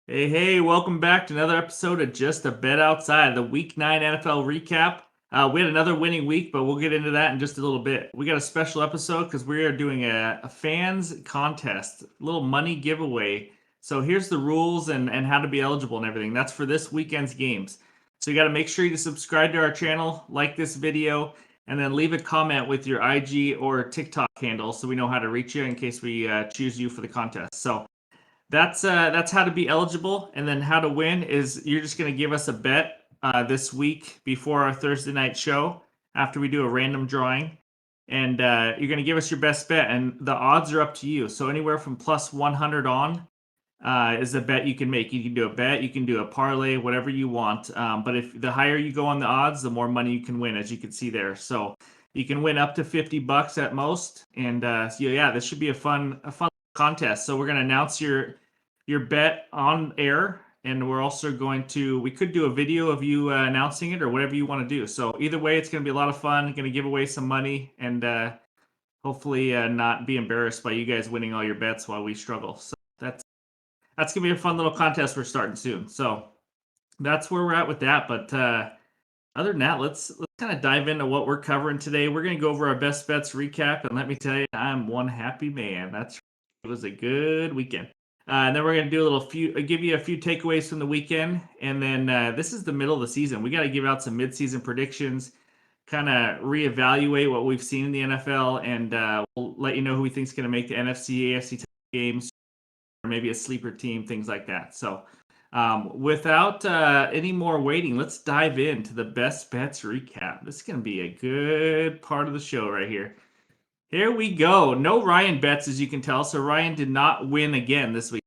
Hey, welcome back to another episode of Just a Bet Outside, the Week 9 NFL recap. We had another winning week, but we'll get into that in just a little bit. We got a special episode because we are doing a fans contest, a little money giveaway. So here's the rules and how to be eligible and everything. That's for this weekend's games. So you got to make sure you subscribe to our channel, like this video, and then leave a comment with your IG or TikTok handle so we know how to reach you in case we choose you for the contest. So that's how to be eligible, and then how to win is you're just gonna give us a bet this week before our Thursday night show after we do a random drawing, and you're gonna give us your best bet, and the odds are up to you. So anywhere from plus 100 on is a bet you can make. You can do a bet, you can do a parlay, whatever you want. But if the higher you go on the odds, the more money you can win, as you can see there. So you can win up to $50 at most, and so yeah, this should be a fun contest. So we're gonna announce your bet on air, and we could do a video of you announcing it or whatever you want to do. So either way, it's going to be a lot of fun. Going to give away some money, and hopefully not be embarrassed by you guys winning all your bets while we struggle. So that's gonna be a fun little contest we're starting soon. So that's where we're at with that. But other than that, let's kind of dive into what we're covering today. We're gonna go over our best bets recap, and let me tell you, I'm one happy man. It was a good weekend. And then we're gonna do give you a few takeaways from the weekend, and then this is the middle of the season. We got to give out some mid-season predictions, kind of reevaluate what we've seen in the NFL, and we'll let you know who we think is going to make the NFC, AFC games, or maybe a sleeper team, things like that. So, without any more waiting, let's dive into the best bets recap. This is going to be a good part of the show right here. Here we go. No Ryan bets, as you can tell. So Ryan did not win again this week.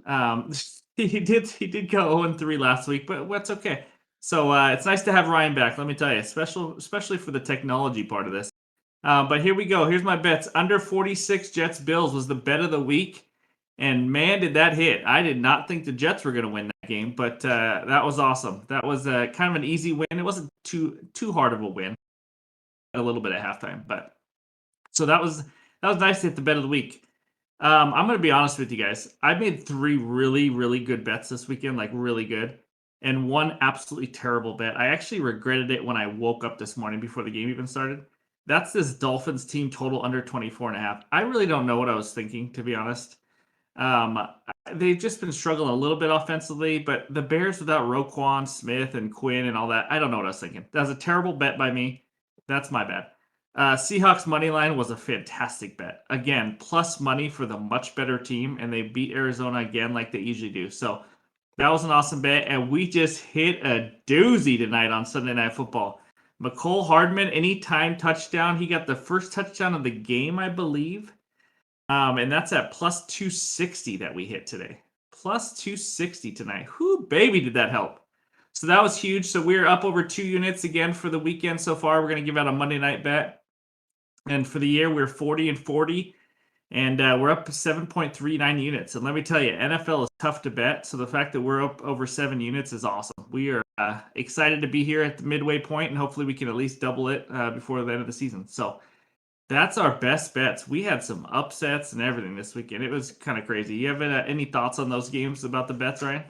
Um, he did go 0-3 last week, but what's okay. So it's nice to have Ryan back. Let me tell you, especially for the technology part of this. But here we go. Here's my bets. Under 46 Jets Bills was the bet of the week, and man, did that hit! I did not think the Jets were going to win that game, but that was awesome. That was kind of an easy win. It wasn't too hard of a win. A little bit at halftime, but so that was nice to hit the bet of the week. I'm gonna be honest with you guys. I made three really, really good bets this weekend, like really good, and one absolutely terrible bet. I actually regretted it when I woke up this morning before the game even started. That's this Dolphins team total under 24.5. I really don't know what I was thinking, to be honest. Um, they've just been struggling a little bit offensively, but the Bears without Roquan Smith and Quinn and all that, I don't know what I was thinking. That was a terrible bet by me. That's my bad. Seahawks money line was a fantastic bet. Again, plus money for the much better team, and they beat Arizona again like they usually do. So that was an awesome bet, and we just hit a doozy tonight on Sunday Night Football. McCole Hardman, anytime touchdown. He got the first touchdown of the game, I believe. And that's at plus 260 that we hit today. Plus 260 tonight. Whoo, baby, did that help. So that was huge. So we're up over 2 units again for the weekend so far. We're going to give out a Monday night bet. And for the year, we're 40-40. And we're up 7.39 units. And let me tell you, NFL is tough to bet. So the fact that we're up over 7 units is awesome. We are excited to be here at the midway point, and hopefully we can at least double it before the end of the season. So that's our best bets. We had some upsets and everything this weekend. It was kind of crazy. You have any thoughts on those games about the bets, Ryan?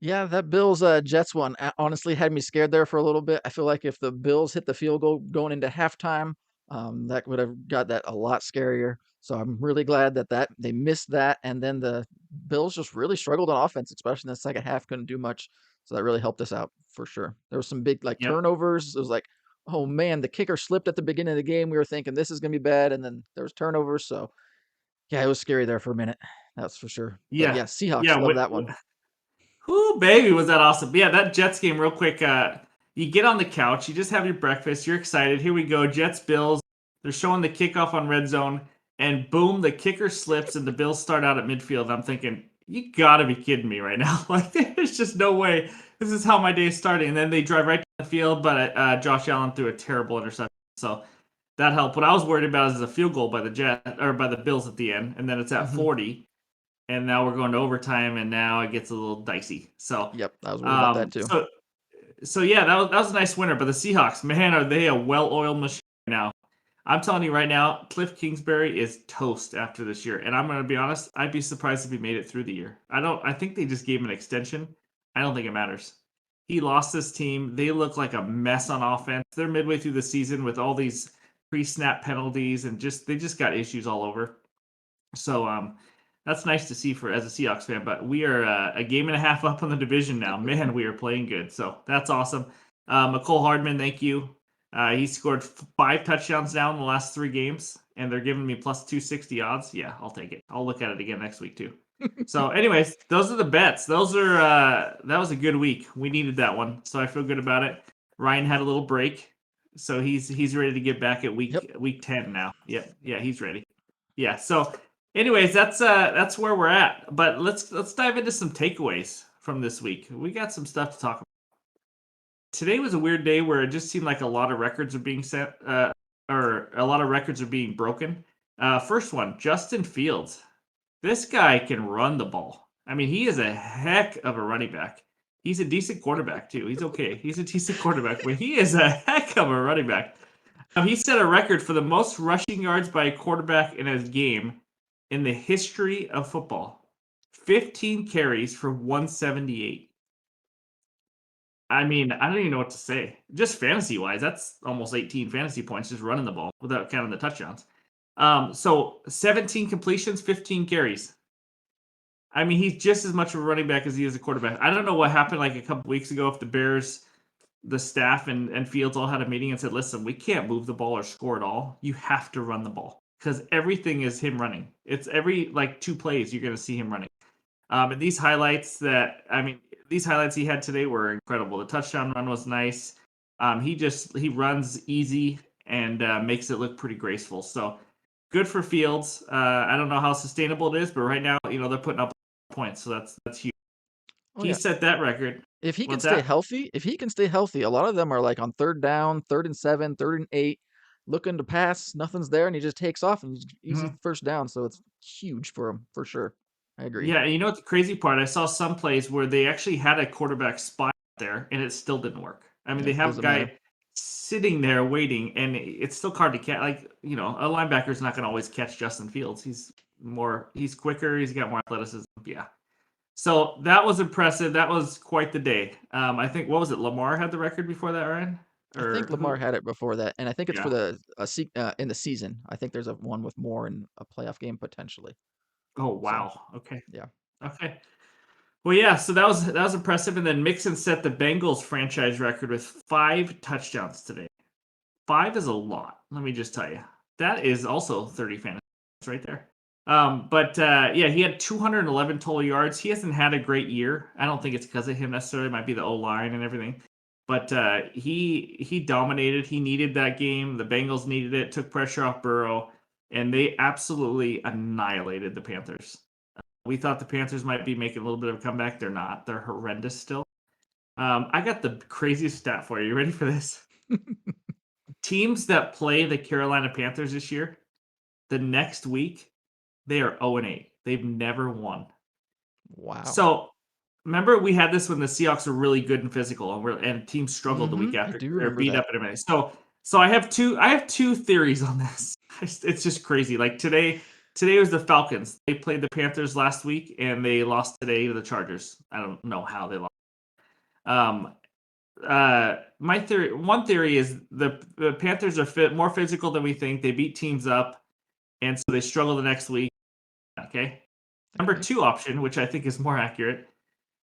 Yeah, that Bills Jets one honestly had me scared there for a little bit. I feel like if the Bills hit the field goal going into halftime, that would have got that a lot scarier. So I'm really glad that they missed that, and then the Bills just really struggled on offense, especially in the second half. Couldn't do much, so that really helped us out for sure. There was some big like Yep. turnovers. It was like, oh man, the kicker slipped at the beginning of the game. We were thinking this is gonna be bad, and then there was turnovers. So yeah, it was scary there for a minute. That's for sure. But Yeah. yeah, Seahawks Yeah. love that one. Whoo, baby, was that awesome. Yeah, that Jets game, real quick. You get on the couch, you just have your breakfast, you're excited. Here we go. Jets, Bills. They're showing the kickoff on red zone, and boom, the kicker slips, and the Bills start out at midfield. I'm thinking, you gotta be kidding me right now. Like, there's just no way this is how my day is starting. And then they drive right to the field, but Josh Allen threw a terrible interception. So that helped. What I was worried about is a field goal by the Bills at the end, and then it's at Hmm. 40, and now we're going to overtime, and now it gets a little dicey. So, Yep, I was worried about that um, too. so, so yeah, that was a nice winner. But the Seahawks, man, are they a well-oiled machine now? I'm telling you right now, Cliff Kingsbury is toast after this year. And I'm going to be honest, I'd be surprised if he made it through the year. I think they just gave him an extension. I don't think it matters. He lost this team. They look like a mess on offense. They're midway through the season with all these pre-snap penalties and they just got issues all over. So that's nice to see for as a Seahawks fan. But we are a game and a half up on the division now. Man, we are playing good. So that's awesome. McCole Hardman, thank you. He scored 5 touchdowns now in the last 3 games, and they're giving me plus 260 odds. Yeah, I'll take it. I'll look at it again next week too. So, anyways, those are the bets. Those are that was a good week. We needed that one, so I feel good about it. Ryan had a little break, so he's ready to get back at week 10 now. Yeah, he's ready. Yeah. So, anyways, that's where we're at. But let's dive into some takeaways from this week. We got some stuff to talk about. Today was a weird day where it just seemed like a lot of records are being set, or a lot of records are being broken. First one, Justin Fields. This guy can run the ball. I mean, he is a heck of a running back. He's a decent quarterback too. He's okay. He's a decent quarterback, but he is a heck of a running back. He set a record for the most rushing yards by a quarterback in a game in the history of football. 15 carries for 178. I mean, I don't even know what to say. Just fantasy wise, that's almost 18 fantasy points just running the ball without counting the touchdowns. So 17 completions, 15 carries. I mean, he's just as much of a running back as he is a quarterback. I don't know what happened like a couple weeks ago if the Bears, the staff and Fields all had a meeting and said, listen, we can't move the ball or score at all. You have to run the ball because everything is him running. It's every like 2 plays you're going to see him running. And these highlights he had today were incredible. The touchdown run was nice. He runs easy and makes it look pretty graceful. So good for Fields. I don't know how sustainable it is, but right now, they're putting up points, so that's huge. Oh He yeah. set that record. If he can What's stay that? healthy, a lot of them are like on 3rd down, 3rd and 7, 3rd and 8, looking to pass, nothing's there, and he just takes off and easy Mhm. first down. So it's huge for him for sure. I agree. Yeah, and you know what the crazy part? I saw some plays where they actually had a quarterback spot there, and it still didn't work. I mean, Yeah, they have a doesn't matter. guy sitting there waiting, and it's still hard to catch. Like, a linebacker's not going to always catch Justin Fields. He's quicker. He's got more athleticism. Yeah. So that was impressive. That was quite the day. I think, what was it? Lamar had the record before that, Ryan? I think Or Lamar who? had it before that, and I think it's for Yeah. in the season. I think there's a one with more in a playoff game potentially. Oh, So wow. Okay. yeah. Okay. Well, yeah, so that was impressive. And then Mixon set the Bengals franchise record with 5 touchdowns today. 5 is a lot. Let me just tell you. That is also 30 fantasy points right there. But yeah, he had 211 total yards. He hasn't had a great year. I don't think it's because of him necessarily. It might be the O line and everything. But he dominated. He needed that game. The Bengals needed it. Took pressure off Burrow, and they absolutely annihilated the Panthers. We thought the Panthers might be making a little bit of a comeback. They're not. They're horrendous still. I got the craziest stat for you. You ready for this? Teams that play the Carolina Panthers this year, the next week, they are 0-8. They've never won. Wow. So remember we had this when the Seahawks were really good and physical, and teams struggled the week I after do because they were remember beat that. up in a minute. So I have two theories on this. It's just crazy. Like today was the Falcons. They played the Panthers last week and they lost today to the Chargers. I don't know how they lost. Um, one theory is the Panthers are more physical than we think. They beat teams up, and so they struggle the next week. Okay. Number Okay. 2 option, which I think is more accurate,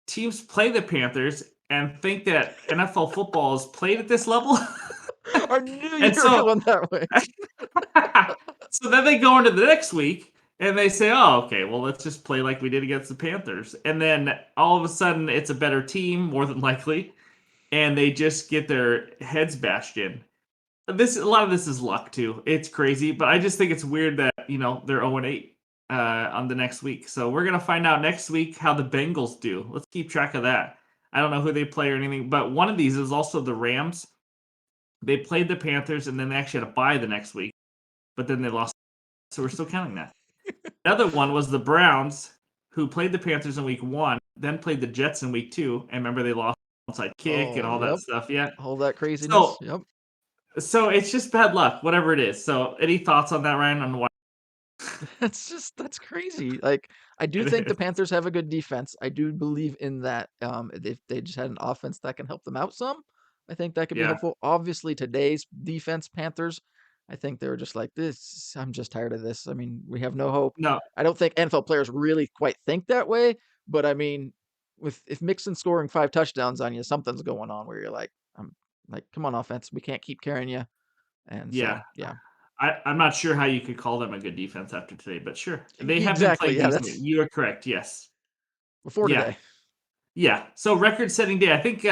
teams play the Panthers and think that NFL football is played at this level. I knew you And were so going that way. so then they go into the next week and they say, "Oh, okay, well let's just play like we did against the Panthers." And then all of a sudden it's a better team more than likely, and they just get their heads bashed in. A lot of this is luck too. It's crazy, but I just think it's weird that they're 0-8 on the next week. So we're gonna find out next week how the Bengals do. Let's keep track of that. I don't know who they play or anything, but one of these is also the Rams. They played the Panthers and then they actually had to bye the next week, but then they lost. So we're still counting that. The other one was the Browns, who played the Panthers in week 1, then played the Jets in week 2, and remember they lost onside kick and Oh, all that yep. stuff. Yeah. All that craziness. So Yep. So it's just bad luck, whatever it is. So any thoughts on that, Ryan, on why That's crazy. Like, I do it think the is? Panthers have a good defense. I do believe in that. If they just had an offense that can help them out some, I think that could be Yeah. helpful. Obviously, today's defense, Panthers, I think they were just like this. I'm just tired of this. I mean, we have no hope. No. I don't think NFL players really quite think that way, but I mean, with if Mixon scoring 5 touchdowns on you, something's going on where you're like, I'm like, come on, offense, we can't keep carrying you. And Yeah. so, yeah, I'm not sure how you could call them a good defense after today, but sure. They have been exactly. playing Yeah, decent. that's You are correct. Yes. before Yeah. today. Yeah. So record-setting day. I think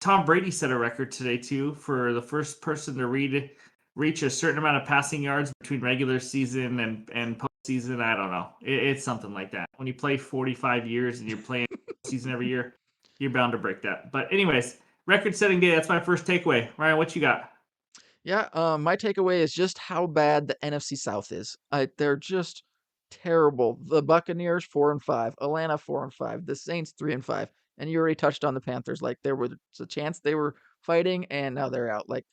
Tom Brady set a record today too for the first person to reach a certain amount of passing yards between regular season and postseason. I don't know. It's something like that. When you play 45 years and you're playing season every year, you're bound to break that. But anyways, record-setting day. That's my first takeaway. Ryan, what you got? Yeah, my takeaway is just how bad the NFC South is. They're just terrible. The Buccaneers 4-5, Atlanta 4-5, the Saints 3-5, and you already touched on the Panthers. Like there was a chance they were fighting, and now they're out. Like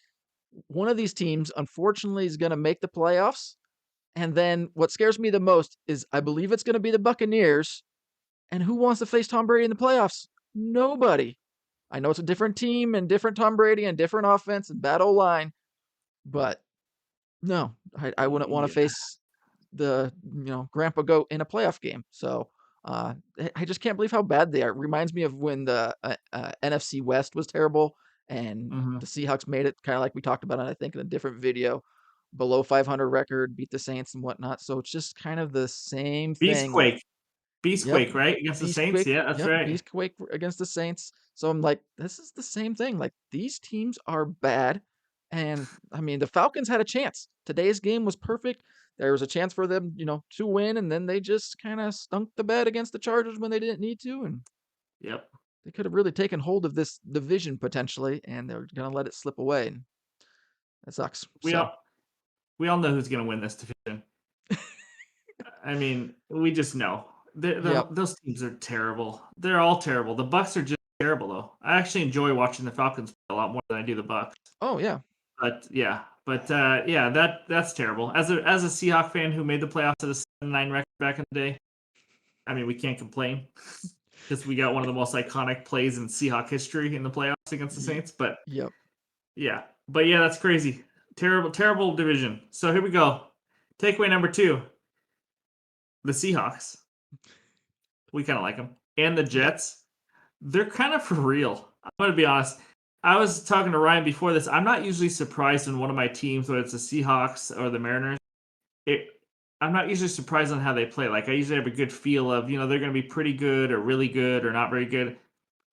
one of these teams, unfortunately, is going to make the playoffs. And then what scares me the most is I believe it's going to be the Buccaneers. And who wants to face Tom Brady in the playoffs? Nobody. I know it's a different team and different Tom Brady and different offense and bad O line, but no, I wouldn't want to Yeah. face the Grandpa Goat in a playoff game. So I just can't believe how bad they are. It reminds me of when the NFC West was terrible and Mhm. the Seahawks made it kind of like we talked about it, I think, in a different video. Below 500 record, beat the Saints and whatnot. So it's just kind of the same thing. Like, Beastquake. yep, Beastquake, right? Against the Saints? Beastquake. Yeah, that's Yep, right. Beastquake against the Saints. So I'm like, this is the same thing. Like these teams are bad, and I mean the Falcons had a chance. Today's game was perfect. There was a chance for them, to win, and then they just kind of stunk the bed against the Chargers when they didn't need to, and Yep. they could have really taken hold of this division potentially, and they're gonna let it slip away, and that sucks. We So, all we all know who's gonna win this division. I mean, we just know. yep. Those teams are terrible. They're all terrible. The Bucks are just terrible, though. I actually enjoy watching the Falcons play a lot more than I do the Bucks. Oh yeah. But yeah, that's terrible. As a Seahawk fan who made the playoffs at a 7-9 record back in the day, I mean, we can't complain because we got one of the most iconic plays in Seahawk history in the playoffs against the Y- Saints. But yep. yeah, that's crazy. Terrible, terrible division. So here we go. Takeaway number 2: the Seahawks. We kind of like them, and the Yep. Jets. They're kind of for real. I'm going to be honest. I was talking to Ryan before this. I'm not usually surprised when one of my teams, whether it's the Seahawks or the Mariners, it, I'm not usually surprised on how they play. Like I usually have a good feel of, they're going to be pretty good or really good or not very good.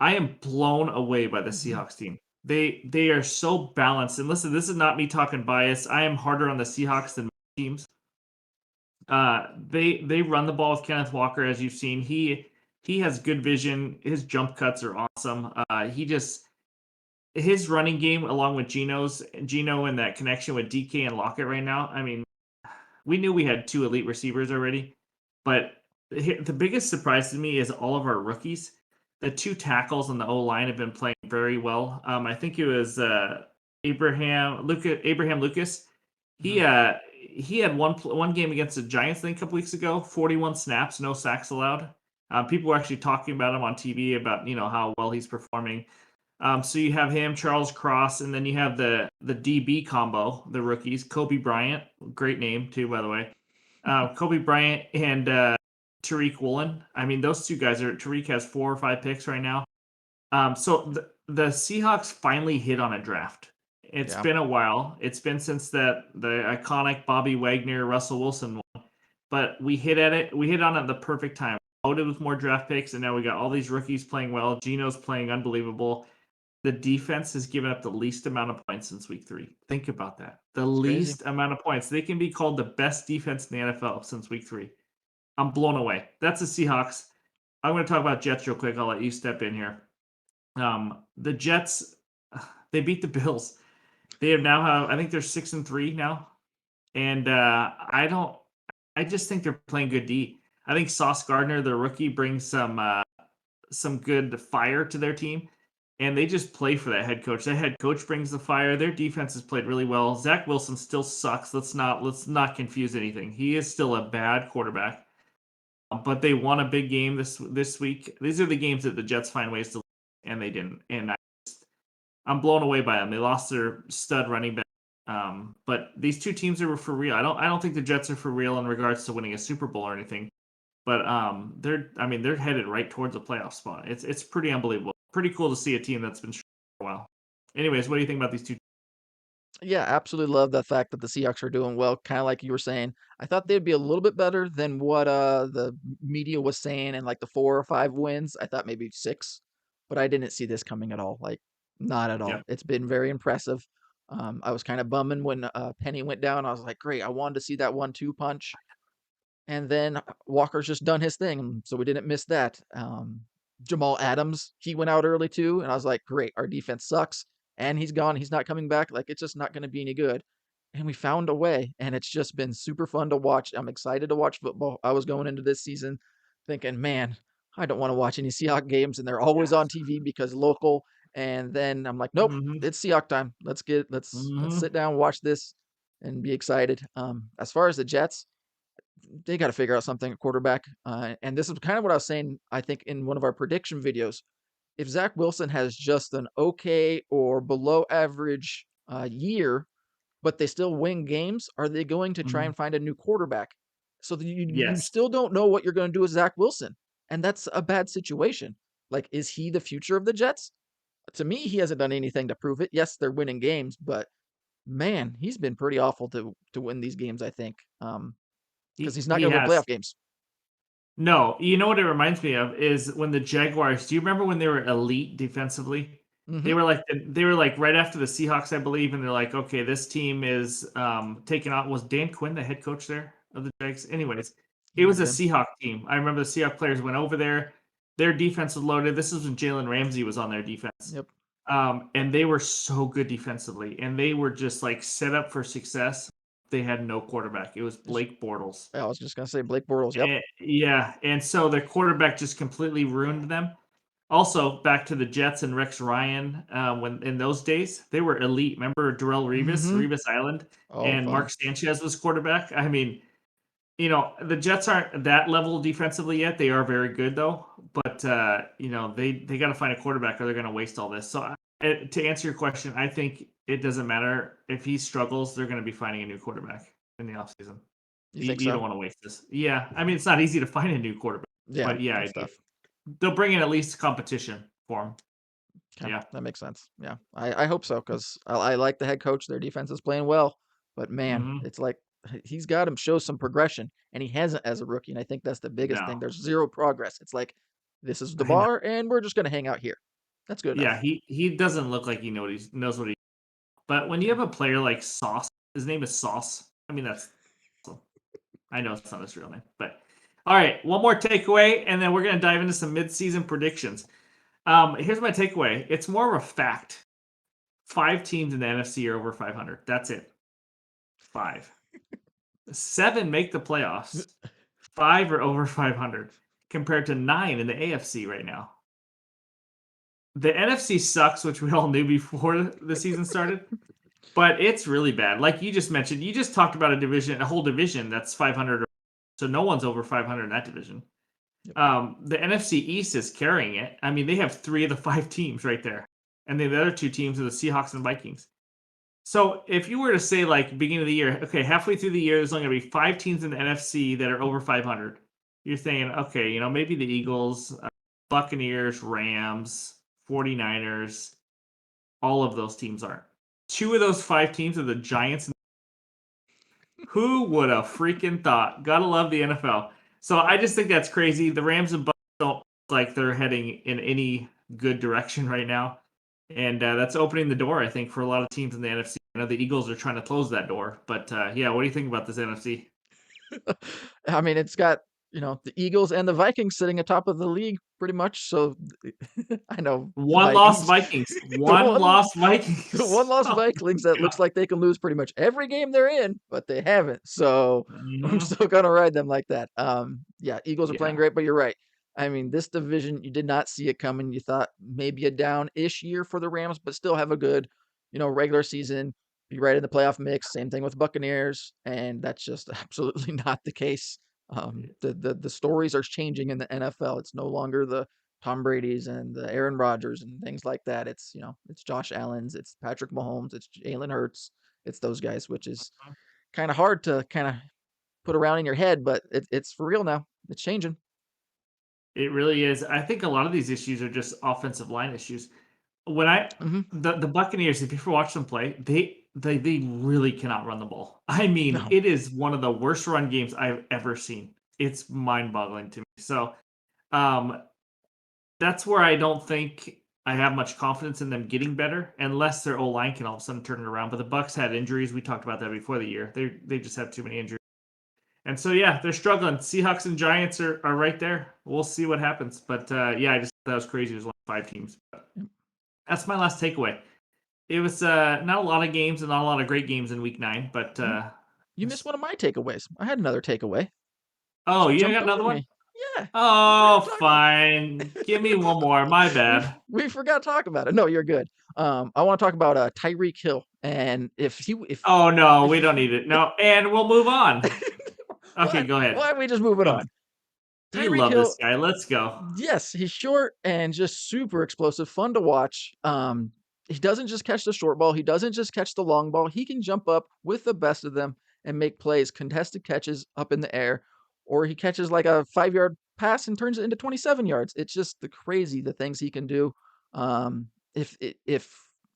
I am blown away by the Hmm. Seahawks team. They are so balanced. And listen, this is not me talking bias. I am harder on the Seahawks than teams. They run the ball with Kenneth Walker, as you've seen. He has good vision. His jump cuts are awesome. His running game, along with Gino and that connection with DK and Lockett right now. I mean, we knew we had two elite receivers already, but the biggest surprise to me is all of our rookies. The two tackles on the O line have been playing very well. I think it was Abraham Lucas. Hmm. He had one game against the Giants, I think, a couple weeks ago. 41 snaps, no sacks allowed. People were actually talking about him on TV about how well he's performing. So you have him, Charles Cross, and then you have the DB combo, the rookies, Kobe Bryant, great name too, by the way. Kobe Bryant and Tariq Woolen. I mean, those two guys are. Tariq has 4 or 5 picks right now. So the Seahawks finally hit on a draft. It's Yeah. been a while. It's been since the iconic Bobby Wagner, Russell Wilson one, but we hit at it. We hit on it at the perfect time. Loaded with more draft picks, and now we got all these rookies playing well. Gino's playing unbelievable. The defense has given up the least amount of points since week 3. Think about that. The It's crazy. least amount of points. They can be called the best defense in the NFL since week 3. I'm blown away. That's the Seahawks. I'm going to talk about Jets real quick. I'll let you step in here. The Jets, they beat the Bills. They have now I think they're 6-3 now, and I just think they're playing good D. I think Sauce Gardner, the rookie, brings some good fire to their team. and they just play for that head coach. That head coach brings the fire. Their defense has played really well. Zach Wilson still sucks. Let's not confuse anything. He is still a bad quarterback, but they won a big game this week. These are the games that the Jets find ways to lose, and they didn't. And I'm blown away by them. They lost their stud running back. But these two teams are for real. I don't think the Jets are for real in regards to winning a Super Bowl or anything. But they're headed right towards a playoff spot. It's pretty unbelievable. Pretty cool to see a team that's been strong for a while. Anyways, what do you think about these two? Yeah, absolutely love the fact that the Seahawks are doing well. Kind of like you were saying, I thought they'd be a little bit better than what the media was saying, and like the 4 or 5 wins. I thought maybe 6, but I didn't see this coming at all. Like, not at Yeah. all. It's been very impressive. I was kind of bumming when Penny went down. I was like, great, I wanted to see that 1-2 punch. And then Walker's just done his thing, so we didn't miss that. Jamal Adams, he went out early too, and I was like, great, our defense sucks, and he's gone. He's not coming back. Like, it's just not going to be any good. And we found a way, and it's just been super fun to watch. I'm excited to watch football. I was going into this season thinking, man, I don't want to watch any Seahawk games, and they're always on TV because local. And then I'm like, nope, Mm-hmm. it's Seahawk time. Let's Mm-hmm. sit down, watch this, and be excited. As far as the Jets, they got to figure out something at quarterback. And this is kind of what I was saying, I think, in one of our prediction videos. If Zach Wilson has just an okay or below average year, but they still win games, are they going to try Mm-hmm. and find a new quarterback? So that you Yes. still don't know what you're going to do with Zach Wilson. And that's a bad situation. Like, is he the future of the Jets? To me, he hasn't done anything to prove it. Yes, they're winning games, but man, he's been pretty awful to win these games, I think. Because He he's not he going to win has. playoff games. No, you know what it reminds me of is when the Jaguars. Do you remember when they were elite defensively? Mm-hmm. They were like right after the Seahawks, I believe, and they're like, okay, this team is taking on. Was Dan Quinn the head coach there of the Jags? Anyways, He it might was have a been. Seahawk team. I remember the Seahawk players went over there. Their defense was loaded. This is when Jalen Ramsey was on their defense. Yep. And they were so good defensively, and they were just like set up for success. They had no quarterback. It was Blake Bortles. I was just gonna say Blake Bortles. Yep. Yeah, and so their quarterback just completely ruined them. Also, back to the Jets and Rex Ryan, when in those days they were elite. Remember Darrell Revis, Mm-hmm. Revis Island, Oh, and fun. Mark Sanchez was quarterback. I mean, the Jets aren't that level defensively yet. They are very good though, but they got to find a quarterback or they're going to waste all this. So, to answer your question, I think it doesn't matter if he struggles. They're going to be finding a new quarterback in the offseason. You think You don't so? want to waste this. Yeah, I mean it's not easy to find a new quarterback, Yeah, but yeah, I that's do. tough. They'll bring in at least competition for him. Okay, Yeah. that makes sense. Yeah, I hope so because I like the head coach. Their defense is playing well, but man, Hmm. it's like he's got to show some progression, and he hasn't as a rookie. And I think that's the biggest thing. No, There's zero progress. It's like this is the I know. bar, and we're just gonna hang out here. That's good enough. Yeah, he doesn't look like he knows what he. But when you Okay. have a player like Sauce, his name is Sauce. I mean that's awesome. I know it's not his real name, but all right. One more takeaway, and then we're gonna dive into some mid-season predictions. Here's my takeaway. It's more of a fact. 5 teams in the NFC are over 500. That's it. 5. 7 make the playoffs. 5 are over 500 compared to 9 in the AFC right now. The NFC sucks, which we all knew before the season started, but it's really bad. Like you just mentioned, you just talked about a whole division that's 500, so no one's over 500 in that division. Yep. The NFC East is carrying it. I mean, they have 3 of the 5 teams right there, and then the other 2 teams are the Seahawks and Vikings. So if you were to say like beginning of the year, okay, halfway through the year, there's only going to be 5 teams in the NFC that are over 500. You're saying, okay, maybe the Eagles, Buccaneers, Rams, 49ers, all of those teams aren't. 2 of those 5 teams are the Giants. Who would have freaking thought? Gotta love the NFL. So I just think that's crazy. The Rams and Bucs don't look like they're heading in any good direction right now. And that's opening the door, I think, for a lot of teams in the NFC. I know the Eagles are trying to close that door. But yeah, what do you think about this NFC? I mean, it's got the Eagles and the Vikings sitting atop of the league pretty much. So I know the One lost Vikings, Vikings. the One one lost the Vikings. one lost Oh, Vikings that God. looks like they can lose pretty much every game they're in, but they haven't. So I'm Mhm. still gonna ride them like that. Yeah, Eagles are playing Yeah. great, but you're right. I mean, this division, you did not see it coming. You thought maybe a down-ish year for the Rams, but still have a good, regular season, be right in the playoff mix. Same thing with Buccaneers, and that's just absolutely not the case. The stories are changing in the NFL. It's no longer the Tom Brady's and the Aaron Rodgers and things like that. It's Josh Allen's, it's Patrick Mahomes, it's Jalen Hurts, it's those guys, which is kind of hard to kind of put around in your head, but it's for real now. It's changing. It really is. I think a lot of these issues are just offensive line issues. When I Hmm. the Buccaneers, if you ever watch them play, they really cannot run the ball. I mean, No. it is one of the worst run games I've ever seen. It's mind-boggling to me. So, um, that's where I don't think I have much confidence in them getting better, unless their O line can all of a sudden turn it around. But the Bucks had injuries. We talked about that before the year. They just have too many injuries. And so yeah, they're struggling. Seahawks and Giants are right there. We'll see what happens. But yeah, I just thought that was crazy. There's only 5 teams. But that's my last takeaway. It was not a lot of games and not a lot of great games in week 9, but You missed one of my takeaways. I had another takeaway. oh, Just you jumped got another over one? me. Yeah, we Oh, forgot to talk about. fine. Give me one more. My we bad. we forgot to talk about it. No, you're good. I want to talk about Tyreek Hill, and Oh no, we if don't need it. No, and we'll move on. Okay, why go ahead. why are we just moving Go. on? You Tyreek love Hill, this guy. Let's go. yes, he's short and just super explosive, fun to watch. He doesn't just catch the short ball, he doesn't just catch the long ball. He can jump up with the best of them and make plays, contested catches up in the air, or he catches like a 5 yard pass and turns it into 27 yards. It's just the things he can do. If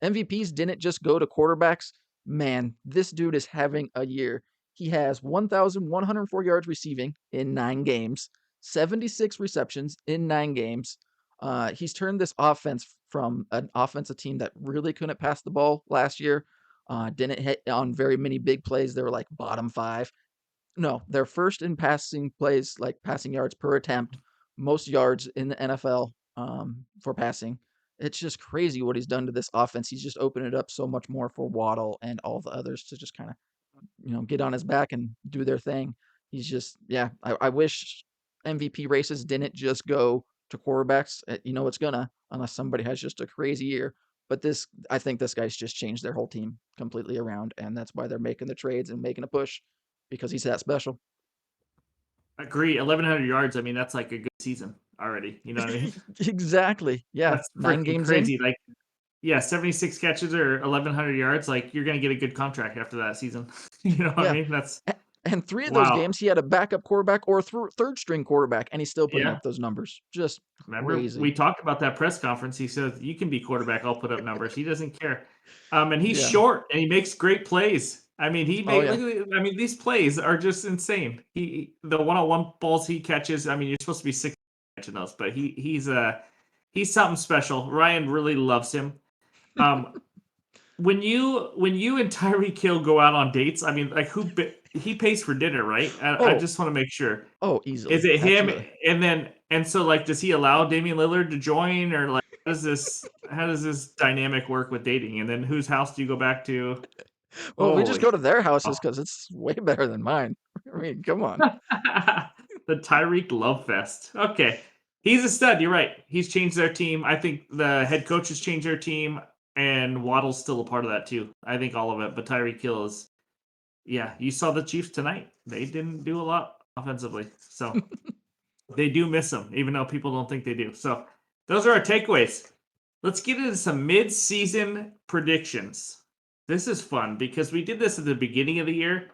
MVPs didn't just go to quarterbacks, man, this dude is having a year. He has 1,104 yards receiving in 9 games. 76 receptions in 9 games. He's turned this offense from an offensive team that really couldn't pass the ball last year, didn't hit on very many big plays. They were like bottom five. No, they're first in passing plays, like passing yards per attempt, most yards in the NFL for passing. It's just crazy what he's done to this offense. He's just opened it up so much more for Waddle and all the others to just kind of get on his back and do their thing. He's just, yeah, I wish MVP races didn't just go to quarterbacks. It's gonna, unless somebody has just a crazy year. But I think this guy's just changed their whole team completely around, and that's why they're making the trades and making a push because he's that special. Agree. 1,100 yards. I mean, that's like a good season already. You know what I mean? Exactly. Yeah, That's nine freaking games in. crazy. Like, yeah, 76 catches or 1,100 yards. Like, you're gonna get a good contract after that season. You know what I Yeah, mean? That's and three of those wow. games he had a backup quarterback or third string quarterback, and he's still putting Yeah. up those numbers. Just Remember, we crazy. talked about that press conference. He says you can be quarterback. I'll put up numbers. He doesn't care. And he's Yeah. short and he makes great plays. I mean, he Oh made yeah. look at. I mean, these plays are just insane. The one-on-one balls he catches. I mean, you're supposed to be sick catching those, but he's something special. Ryan really loves him. Um, when you and Tyreek Hill go out on dates, I mean, like he pays for dinner, right? I Oh, just want to make sure. oh, Is easily, it him? absolutely. And so like, does he allow Damian Lillard to join, or like, how does this dynamic work with dating? And then whose house do you go back to? Well, we just Holy go to their houses cow. because it's way better than mine. I mean, come on. The Tyreek love fest. Okay, he's a stud. You're right. He's changed their team. I think the head coach has changed their team, and Waddle's still a part of that too. I think all of it. But Tyreek Hill is. Yeah, you saw the Chiefs tonight. They didn't do a lot offensively, so they do miss him, even though people don't think they do. So those are our takeaways. Let's get into some mid-season predictions. This is fun because we did this at the beginning of the year.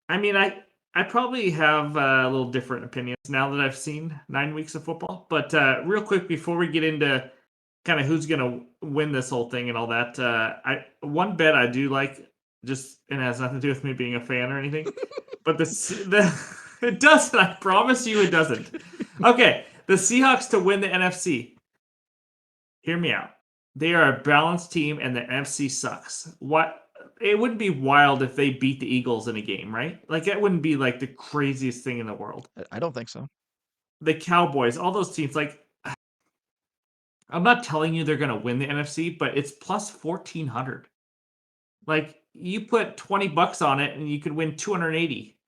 I mean, I probably have a little different opinions now that I've seen 9 weeks of football. But real quick before we get into kind of who's gonna win this whole thing and all that, I one bet I do like, just and it has nothing to do with me being a fan or anything, but the it doesn't. I promise you, it doesn't. Okay, the Seahawks to win the NFC. Hear me out. They are a balanced team, and the NFC sucks. What? It wouldn't be wild if they beat the Eagles in a game, right? Like that wouldn't be like the craziest thing in the world. I don't think so. The Cowboys, all those teams, like I'm not telling you they're gonna win the NFC, but it's plus 1,400. Like you put $20 on it, and you could win 280.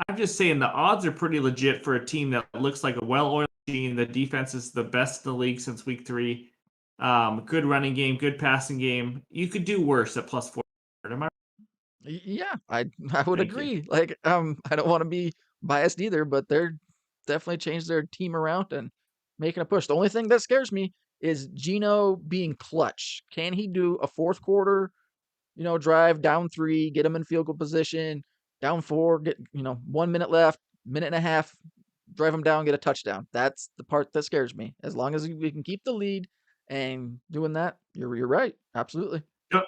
I'm just saying the odds are pretty legit for a team that looks like a well-oiled machine. The defense is the best in the league since week 3. Good running game, good passing game. You could do worse at plus 400. Am I? Yeah, I would Thank you. agree. Like, I don't want to be biased either, but they're definitely changed their team around and making a push. The only thing that scares me is Gino being clutch. Can he do a fourth quarter, drive down 3, get them in field goal position, down 4, get 1 minute left, minute and a half, drive them down, get a touchdown. That's the part that scares me. As long as we can keep the lead and doing that, you're right. Absolutely. Don't-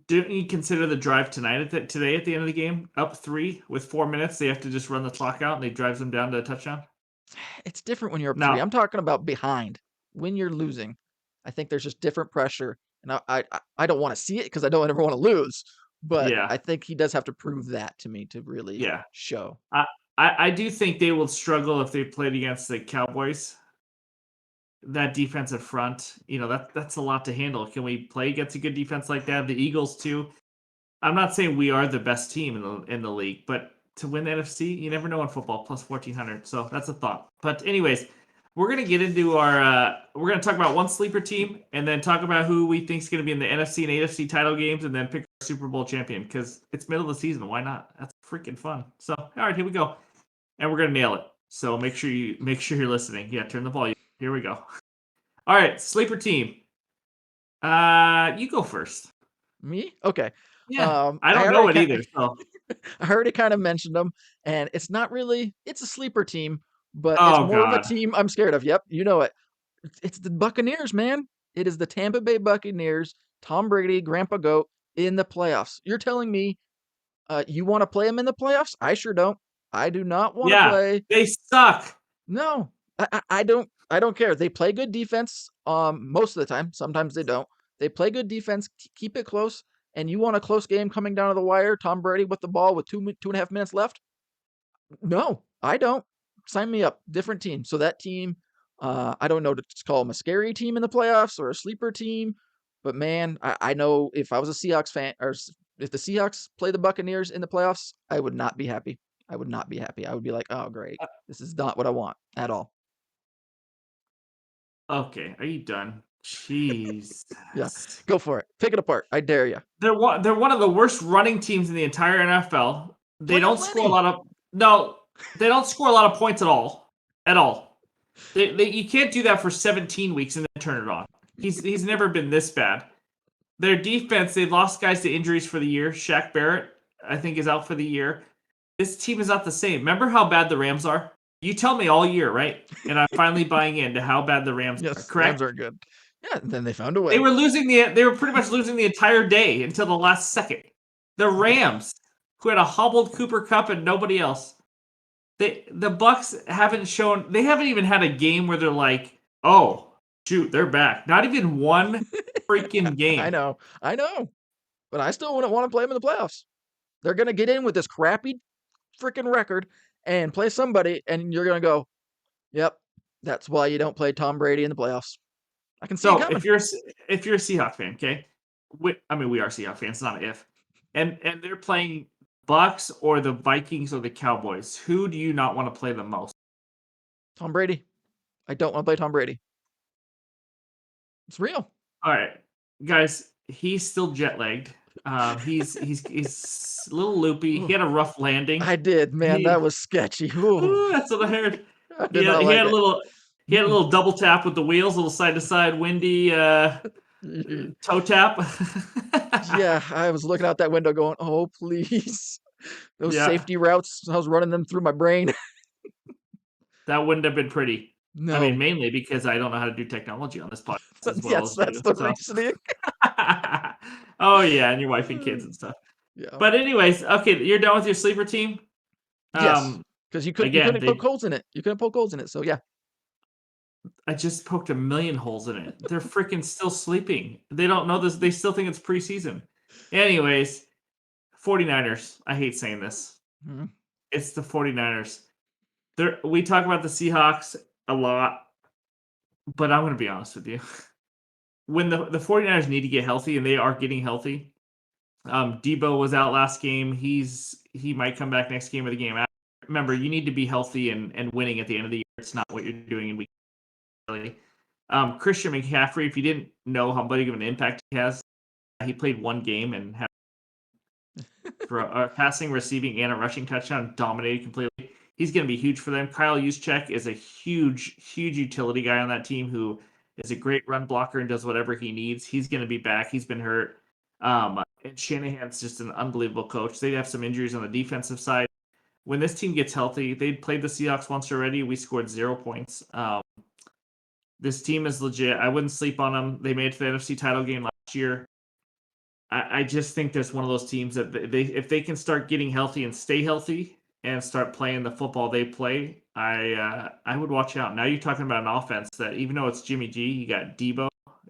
Didn't you consider the drive today at the end of the game? Up 3 with 4 minutes. They have to just run the clock out and they drives them down to a touchdown. It's different when you're up 3. Now, I'm talking about behind. When you're losing, I think there's just different pressure, and I don't want to see it because I don't ever want to lose. But yeah, I think he does have to prove that to me to really yeah. show. I, I do think they will struggle if they played against the Cowboys. That defensive front, that's a lot to handle. Can we play against a good defense like that? The Eagles too. I'm not saying we are the best team in the league, but to win the NFC, you never know in football. Plus 1400, so that's a thought. But anyways, we're gonna get into our. We're gonna talk about one sleeper team, and then talk about who we think is gonna be in the NFC and AFC title games, and then pick our Super Bowl champion because it's middle of the season. Why not? That's freaking fun. So all right, here we go, and we're gonna nail it. So make sure you're listening. Yeah, turn the volume. Here we go. All right, sleeper team. You go first. Me? Okay. Yeah, I I don't know already it either. So, I already kind of mentioned them, and it's not really. It's a sleeper team, but it's oh more of a god, team I'm scared of. Yep, you know it. It's the Buccaneers, man. It is the Tampa Bay Buccaneers. Tom Brady, Grandpa Goat in the playoffs. You're telling me you want to play them in the playoffs? I sure don't. I do not want to yeah, play. they suck. No, I don't. I don't care. They play good defense. Most of the time. Sometimes they don't. They play good defense. Keep it close. And you want a close game coming down to the wire? Tom Brady with the ball with 2.5 minutes left? No, I don't. Sign me up. Different team. So that team, I don't know to call them a scary team in the playoffs or a sleeper team, but man, I know if I was a Seahawks fan or if the Seahawks play the Buccaneers in the playoffs, I would not be happy. I would not be happy. I would be like, oh, great. This is not what I want at all. Okay, are you done? Yeah, Jesus. go for it. Pick it apart. I dare you. They're one of the worst running teams in the entire NFL. They Play up don't score a Lenny. lot of no, they don't score a lot of points at all. At all. You can't do that for 17 weeks and then turn it on. He's never been this bad. Their defense, they lost guys to injuries for the year. Shaq Barrett, I think, is out for the year. This team is not the same. Remember how bad the Rams are? You tell me all year, right? And I'm finally buying into how bad the Rams are. Yes, Rams Correct? are good. Yeah, then they found a They way. were pretty much losing the entire day until the last second. The Rams, who had a hobbled Cooper Cup and nobody else. The Bucks they haven't even had a game where they're like, oh, shoot, they're back. Not even one freaking I game. know. I know. But I still wouldn't want to play them in the playoffs. They're going to get in with this crappy freaking record and play somebody, and you're going to go, yep, that's why you don't play Tom Brady in the playoffs. I can see it So coming. if you're a Seahawks fan, okay, we are Seahawks fans, not if, and they're playing Bucks or the Vikings or the Cowboys. Who do you not want to play the most? Tom Brady. I don't want to play Tom Brady. It's real. All right, guys, he's still jet lagged. He's a little loopy. He Ooh, had a rough landing. I did, man. He, That was sketchy. Ooh, that's what I heard. I He did had, not he like had a it. little he had a little double tap with the wheels, a little side to side windy toe tap. Yeah, I was looking out that window going, oh, please. Those Yeah, safety routes, I was running them through my brain. that wouldn't have been pretty. I mean, No. mainly because I don't know how to do technology on this podcast as well Yes, as that's you. the So, reasoning. oh yeah, and your wife and kids and stuff. Yeah. But anyways, okay, you're done with your sleeper team. Yes, Um, because you again, couldn't poke holes in it. You couldn't poke holes in it. So yeah, I just poked a million holes in it. They're freaking still sleeping. They don't know this. They still think it's preseason. Anyways, 49ers. I hate saying this. Mhm. It's the 49ers. We talk about the Seahawks a lot, but I'm going to be honest with you. When the 49ers need to get healthy, and they are getting healthy. Debo was out last game. He might come back next game or the game after. remember, you need to be healthy and winning at the end of the year. It's not what you're doing in week really. Christian McCaffrey, if you didn't know how big of an impact he has, he played one game and had for a passing, receiving, and a rushing touchdown, dominated completely. He's going to be huge for them. Kyle Juszczyk is a huge, huge utility guy on that team who is a great run blocker and does whatever he needs. He's going to be back. He's been hurt. And Shanahan's just an unbelievable coach. They have some injuries on the defensive side. When this team gets healthy, they played the Seahawks once already. We scored 0 points. This team is legit. I wouldn't sleep on them. They made it to the NFC title game last year. I just think there's one of those teams that if they can start getting healthy and stay healthy and start playing the football they play, I would watch out. Now you're talking about an offense that even though it's Jimmy G, you got Debo,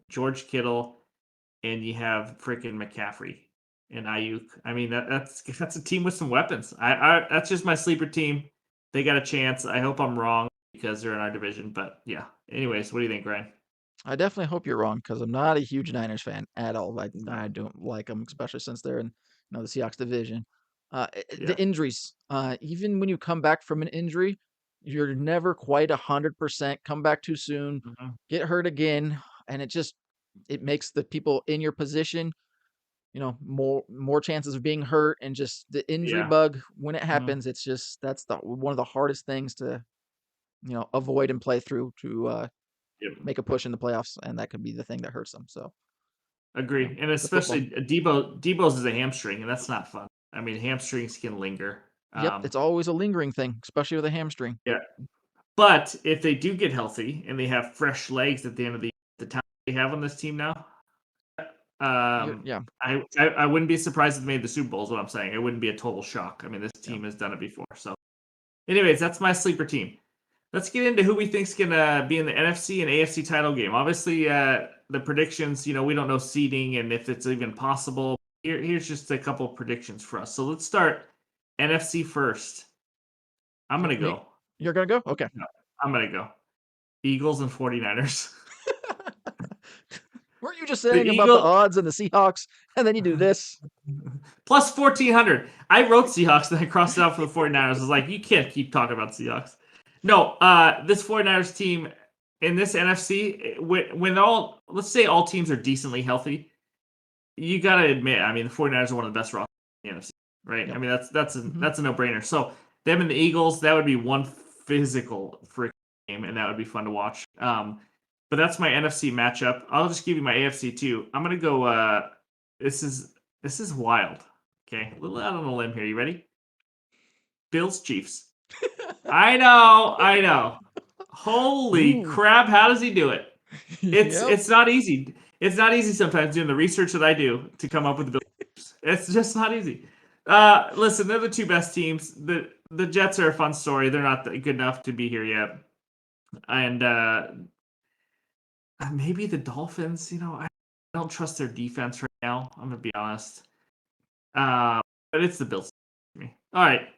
George Kittle, and you have freaking McCaffrey and Ayuk. I mean that's a team with some weapons. I that's just my sleeper team. They got a chance. I hope I'm wrong because they're in our division, but yeah. Anyways, what do you think, Ryan? I definitely hope you're wrong because I'm not a huge Niners fan at all. I don't like them, especially since they're in the Seahawks division. The Yeah. injuries, even when you come back from an injury, you're never quite 100%. Come back too soon, Mhm. get hurt again, and it makes the people in your position, more chances of being hurt, and just the injury Yeah. bug when it Mhm. happens. It's just that's the one of the hardest things to avoid and play through to Yep. make a push in the playoffs, and that could be the thing that hurts them. So, Agree, and the football. especially Debo's is a hamstring, and that's not fun. I mean, hamstrings can linger. Yep, it's always a lingering thing, especially with a hamstring. Yeah, but if they do get healthy and they have fresh legs at the end of the time they have on this team now, um, Yeah, I wouldn't be surprised if they made the Super Bowl. Is what I'm saying. It wouldn't be a total shock. I mean, this yeah. team has done it before. So, anyways, that's my sleeper team. Let's get into who we think's gonna be in the NFC and AFC title game. Obviously, the predictions. We don't know seeding and if it's even possible. Here's just a couple of predictions for us. So let's start NFC first. I'm Okay, gonna me, go. you're gonna go? Okay. No, I'm gonna go. Eagles and 49ers. Weren't you just The saying about the Eagle odds and the Seahawks, and then you do this? plus 1400. I wrote Seahawks, then I crossed it out for the 49ers. I was like, you can't keep talking about Seahawks. No, this 49ers team in this NFC, when let's say all teams are decently healthy, you got to admit, I mean, the 49ers are one of the best rosters in the NFC, right? I Yep. mean, that's Hmm. that's a no-brainer. So, them and the Eagles, that would be one physical freaking game, and that would be fun to watch. But that's my NFC matchup. I'll just give you my AFC too. I'm gonna go. This is this is wild. Okay, a little out on a limb here. You ready? Bills Chiefs. I know. Holy Ooh. crap! How does he do it? It's Yep. it's not easy. It's not easy sometimes doing the research that I do to come up with the Bills. It's just not easy. Listen, they're the two best teams. The Jets are a fun story. They're not good enough to be here yet, and maybe the Dolphins. I don't trust their defense right now. I'm gonna be honest. Uh, but it's the Bills. All right,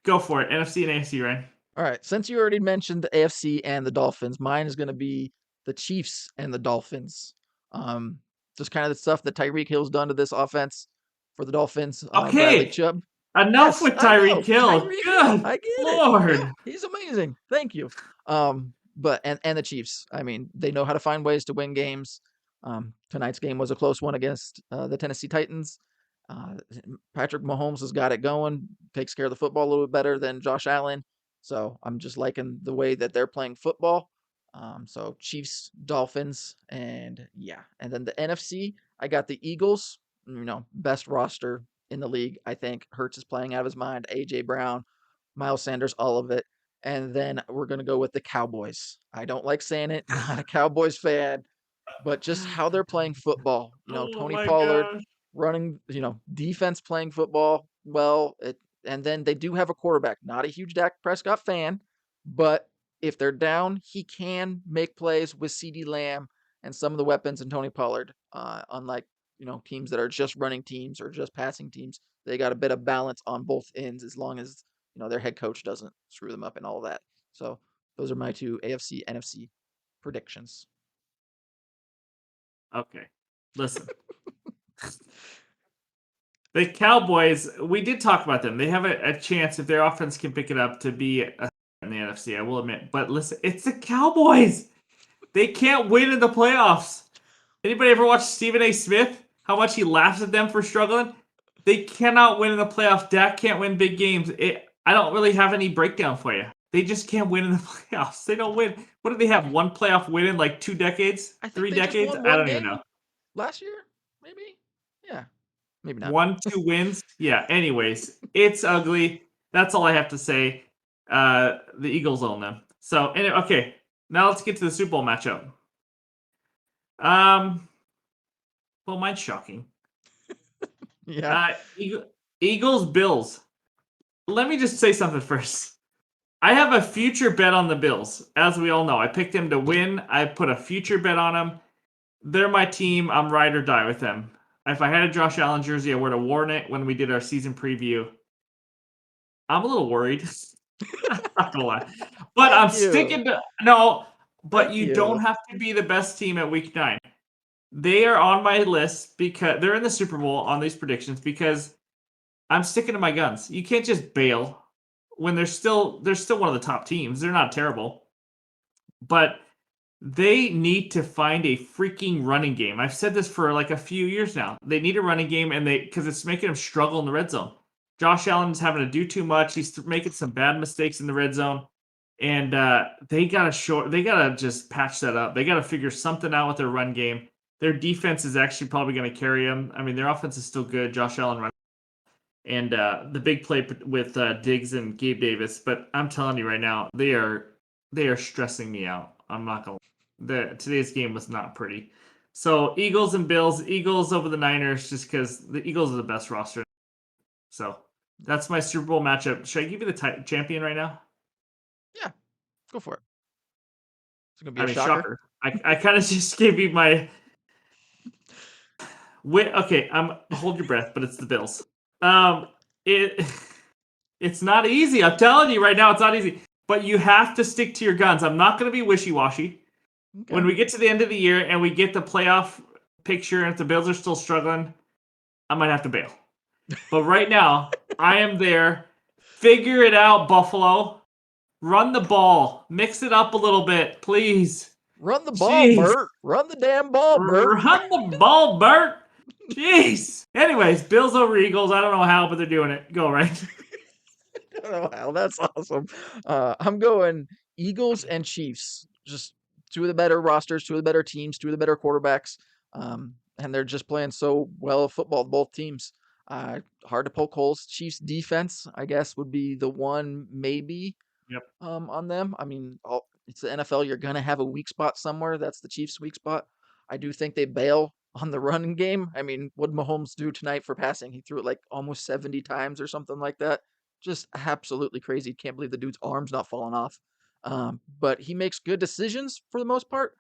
go for it. NFC and AFC, right? All right. Since you already mentioned the AFC and the Dolphins, mine is going to be the Chiefs and the Dolphins. Um, just kind of the stuff that Tyreek Hill's done to this offense for the Dolphins. Bradley Okay, Chubb. enough Yes, with I Tyreek know. Hill. Tyreek Hill. Good I get it. Yeah, Lord. he's amazing. Thank you. But and the Chiefs. I mean, they know how to find ways to win games. Tonight's game was a close one against the Tennessee Titans. Uh, Patrick Mahomes has got it going. Takes care of the football a little bit better than Josh Allen. So I'm just liking the way that they're playing football. So Chiefs, Dolphins, and yeah. And then the NFC, I got the Eagles. Best roster in the league. I think Hurts is playing out of his mind. AJ Brown, Miles Sanders, all of it. And then we're gonna go with the Cowboys. I don't like saying it. Not a Cowboys fan, but just how they're playing football. Oh Tony my Pollard gosh. running, defense playing football well. And then they do have a quarterback. Not a huge Dak Prescott fan, but if they're down, he can make plays with CD Lamb and some of the weapons in Tony Pollard. Unlike teams that are just running teams or just passing teams, they got a bit of balance on both ends as long as their head coach doesn't screw them up and all of that. So those are my two AFC NFC predictions. Okay. Listen, The Cowboys, we did talk about them. They have a chance if their offense can pick it up to be in the NFC. I will admit, but listen, it's the Cowboys. They can't win in the playoffs. Anybody ever watch Stephen A. Smith? How much he laughs at them for struggling? They cannot win in the playoffs. Dak can't win big games. I don't really have any breakdown for you. They just can't win in the playoffs. They don't win. What did they have? One playoff win in like 2 decades? I think 3 they just decades? won I one don't even know. game last year, maybe. Yeah, maybe not. 1, 2 wins? Yeah, anyways, it's ugly. That's all I have to say. The Eagles own them. So, anyway, okay. Now let's get to the Super Bowl matchup. Well, mine's shocking. Yeah. Eagles, Bills. Let me just say something first. I have a future bet on the Bills, as we all know. I picked them to win. I put a future bet on them. They're my team. I'm ride or die with them. If I had a Josh Allen jersey, I would have worn it when we did our season preview. I'm a little worried. Not gonna lie, but I'm Thank you. sticking to no. But Thank you you. don't have to be the best team at Week 9. They are on my list because they're in the Super Bowl on these predictions because I'm sticking to my guns. You can't just bail when they're still one of the top teams. They're not terrible, but they need to find a freaking running game. I've said this for like a few years now. They need a running game, and because it's making them struggle in the red zone. Josh Allen's having to do too much. He's making some bad mistakes in the red zone, and they gotta just patch that up. They gotta figure something out with their run game. Their defense is actually probably going to carry them. I mean, their offense is still good. Josh Allen run and the big play with Diggs and Gabe Davis. But I'm telling you right now, they are stressing me out. I'm not gonna. Today's game was not pretty. So Eagles and Bills. Eagles over the Niners, just because the Eagles are the best roster. So that's my Super Bowl matchup. Should I give you the champion right now? Yeah, go for it. It's gonna be I a mean, shocker. shocker. I kind of just gave you my. Okay, hold your breath, but it's the Bills. It it's not easy. I'm telling you right now, it's not easy. But you have to stick to your guns. I'm not going to be wishy washy. Okay. When we get to the end of the year and we get the playoff picture, and if the Bills are still struggling, I might have to bail. But right now, I am there. Figure it out, Buffalo. Run the ball. Mix it up a little bit, please. Run the ball, Jeez. Bert. Run the damn ball, Bert. Run the ball, Bert. Jeez. Anyways, Bills over Eagles. I don't know how, but they're doing it. Go, right? Oh, wow, that's awesome. I'm going Eagles and Chiefs. Just two of the better rosters, two of the better teams, two of the better quarterbacks. And they're just playing so well of football, both teams. Hard to poke holes. Chiefs defense, I guess, would be the one maybe Yep. on them. I mean, it's the NFL. You're gonna have a weak spot somewhere. That's the Chiefs' weak spot. I do think they bail on the running game. I mean, what did Mahomes do tonight for passing? He threw it like almost 70 times or something like that. Just absolutely crazy. Can't believe the dude's arm's not falling off. But he makes good decisions for the most part.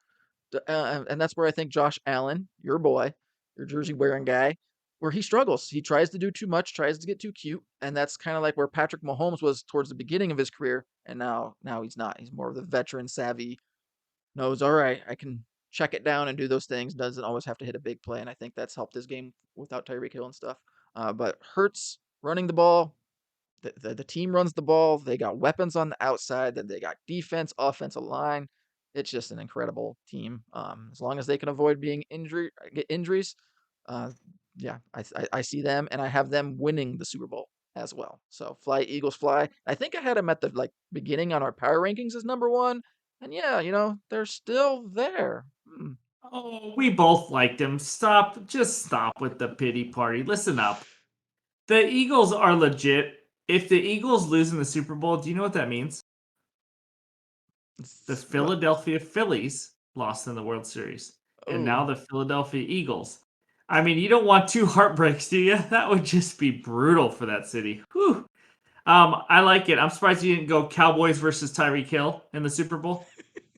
And that's where I think Josh Allen, your boy, your jersey wearing guy, where he struggles. He tries to do too much, tries to get too cute, and that's kind of like where Patrick Mahomes was towards the beginning of his career, and now he's not. He's more of the veteran savvy, knows, all right, I can check it down and do those things, doesn't always have to hit a big play, and I think that's helped his game without Tyreek Hill and stuff. But Hurts running the ball, the team runs the ball. They got weapons on the outside. Then they got defense, offensive line. It's just an incredible team. As long as they can avoid get injuries, uh, yeah, I see them, and I have them winning the Super Bowl as well. So fly Eagles fly. I think I had them at the beginning on our power rankings as number one, and yeah, they're still there. Oh, we both liked him. Just stop with the pity party. Listen up. The Eagles are legit. If the Eagles lose in the Super Bowl, do you know what that means? The What? Philadelphia Phillies lost in the World Series. And Oh, now the Philadelphia Eagles. I mean, you don't want two heartbreaks, do you? That would just be brutal for that city. Whew. I like it. I'm surprised you didn't go Cowboys versus Tyreek Hill in the Super Bowl.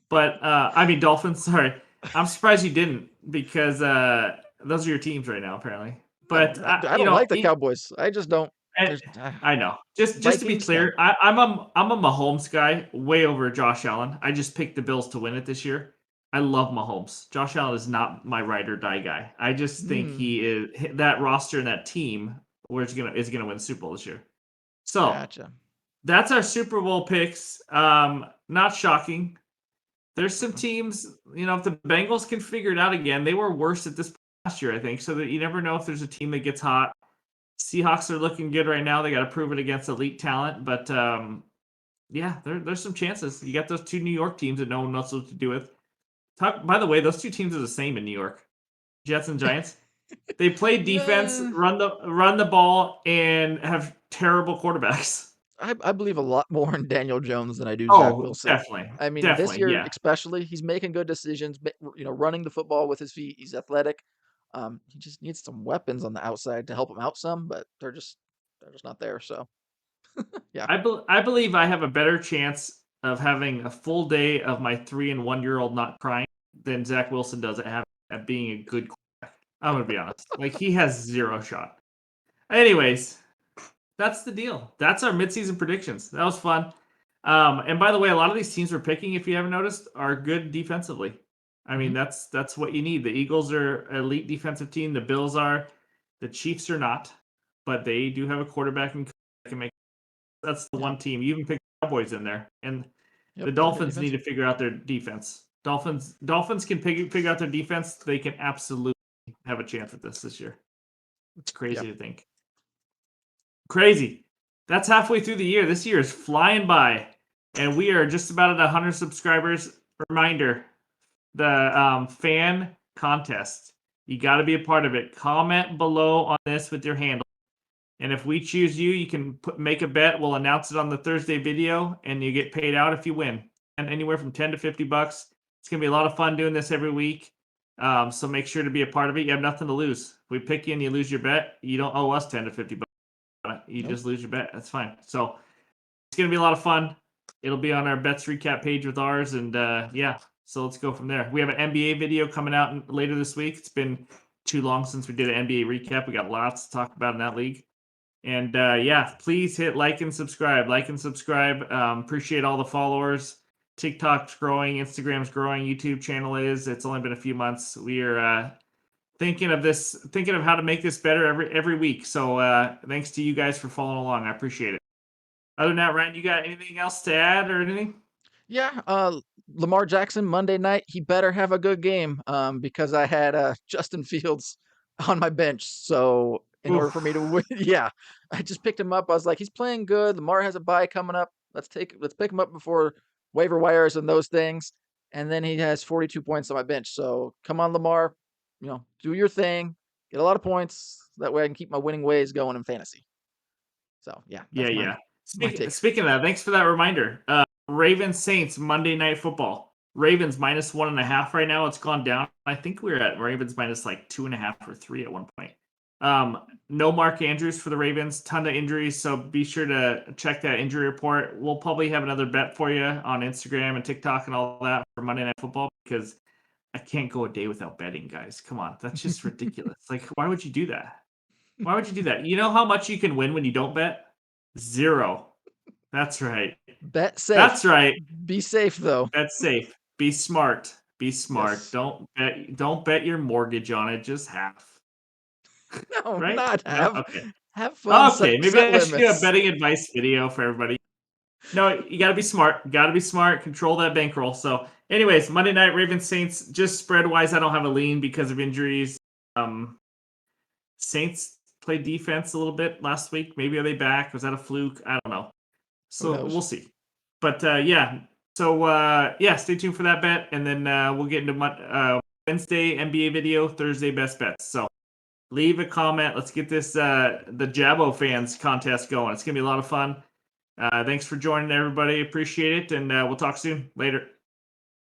But I mean Dolphins. Sorry, I'm surprised you didn't because those are your teams right now, apparently. no, But I don't like the Cowboys. I just don't. I, There's I know. Just to be Vikings. No. clear, I'm a Mahomes guy, way over Josh Allen. I just picked the Bills to win it this year. I love Mahomes. Josh Allen is not my ride or die guy. I just think Hmm. he is that roster and that team. is gonna win the Super Bowl this year. So Gotcha. that's our Super Bowl picks. Not shocking. There's some teams, if the Bengals can figure it out again, they were worse at this last year, I think. So that you never know if there's a team that gets hot. Seahawks are looking good right now. They got to prove it against elite talent, but yeah, there's some chances. You got those two New York teams that no one knows what to do with. By the way, those two teams are the same in New York, Jets and Giants. They play defense, Nah, run the ball, and have terrible quarterbacks. I believe a lot more in Daniel Jones than I do Zach Oh, Wilson. definitely, I mean, this definitely, year yeah. especially, he's making good decisions. Running the football with his feet. He's athletic. He just needs some weapons on the outside to help him out some, but they're just not there. So yeah. I believe I have a better chance of having a full day of my 3 and 1-year-old not crying than Zach Wilson does at being a good quarterback. I'm gonna be honest. Like he has zero shot. Anyways, that's the deal. That's our midseason predictions. That was fun. And by the way, a lot of these teams we're picking, if you haven't noticed, are good defensively. I mean, Mhm. that's what you need. The Eagles are an elite defensive team. The Bills are. The Chiefs are not, but they do have a quarterback and can make. That's the Yeah. one team. You even pick the Cowboys in there, and the Yep. They're good Dolphins need defense. to figure out their defense. Dolphins can figure out their defense. They can absolutely have a chance at this year. It's Yeah. crazy to think. Crazy. That's halfway through the year. This year is flying by, and we are just about at 100 subscribers. Reminder: the fan contest. You got to be a part of it. Comment below on this with your handle, and if we choose you, you can make a bet. We'll announce it on the Thursday video, and you get paid out if you win. And anywhere from $10 to $50. It's gonna be a lot of fun doing this every week. So make sure to be a part of it. You have nothing to lose. If we pick you and you lose your bet, you don't owe us $10 to $50. You Nope. just lose your bet. That's fine. So it's gonna be a lot of fun. It'll be on our bets recap page with ours, and yeah. So let's go from there. We have an NBA video coming out later this week. It's been too long since we did an NBA recap. We got lots to talk about in that league. And yeah, please hit like and subscribe. Like and subscribe. Appreciate all the followers. TikTok's growing, Instagram's growing, YouTube channel is. It's only been a few months. We are thinking of how to make this better every week. So thanks to you guys for following along. I appreciate it. Other than that, Ryan, you got anything else to add or anything? Yeah, Lamar Jackson Monday night, he better have a good game, because I had Justin Fields on my bench. So in order for me to Oof. win, yeah, I just picked him up. I was like, he's playing good. Lamar has a bye coming up. Let's pick him up before waiver wires and those things. And then he has 42 points on my bench. So come on, Lamar, do your thing, get a lot of points. That way I can keep my winning ways going in fantasy. So yeah, Yeah, that's yeah. my take. Speaking of that, thanks for that reminder. Ravens Saints Monday Night Football. Ravens -1.5 right now. It's gone down. I think we were at Ravens minus like 2.5 or 3 at one point. No Mark Andrews for the Ravens. Ton of injuries, so be sure to check that injury report. We'll probably have another bet for you on Instagram and TikTok and all that for Monday Night Football because I can't go a day without betting, guys. Come on, that's just ridiculous. Like, why would you do that? Why would you do that? You know how much you can win when you don't bet? Zero. That's right. Bet safe. That's right. Be safe though. Bet safe. Be smart. Be smart. Yes. Don't bet your mortgage on it. Just half. No, Right? not No? have. Okay. Have fun. Okay. Set Maybe set I should do a limits. betting advice video for everybody. No, you gotta be smart. You gotta be smart. Control that bankroll. So, anyways, Monday night Ravens Saints. Just spread wise, I don't have a lean because of injuries. Saints played defense a little bit last week. Maybe are they back? Was that a fluke? I don't know. Who So we'll knows? see. But yeah. So yeah, stay tuned for that bet, and then we'll get into Wednesday NBA video, Thursday best bets. So leave a comment. Let's get this the Jabo fans contest going. It's gonna be a lot of fun. Thanks for joining, everybody. Appreciate it, and we'll talk soon. Later.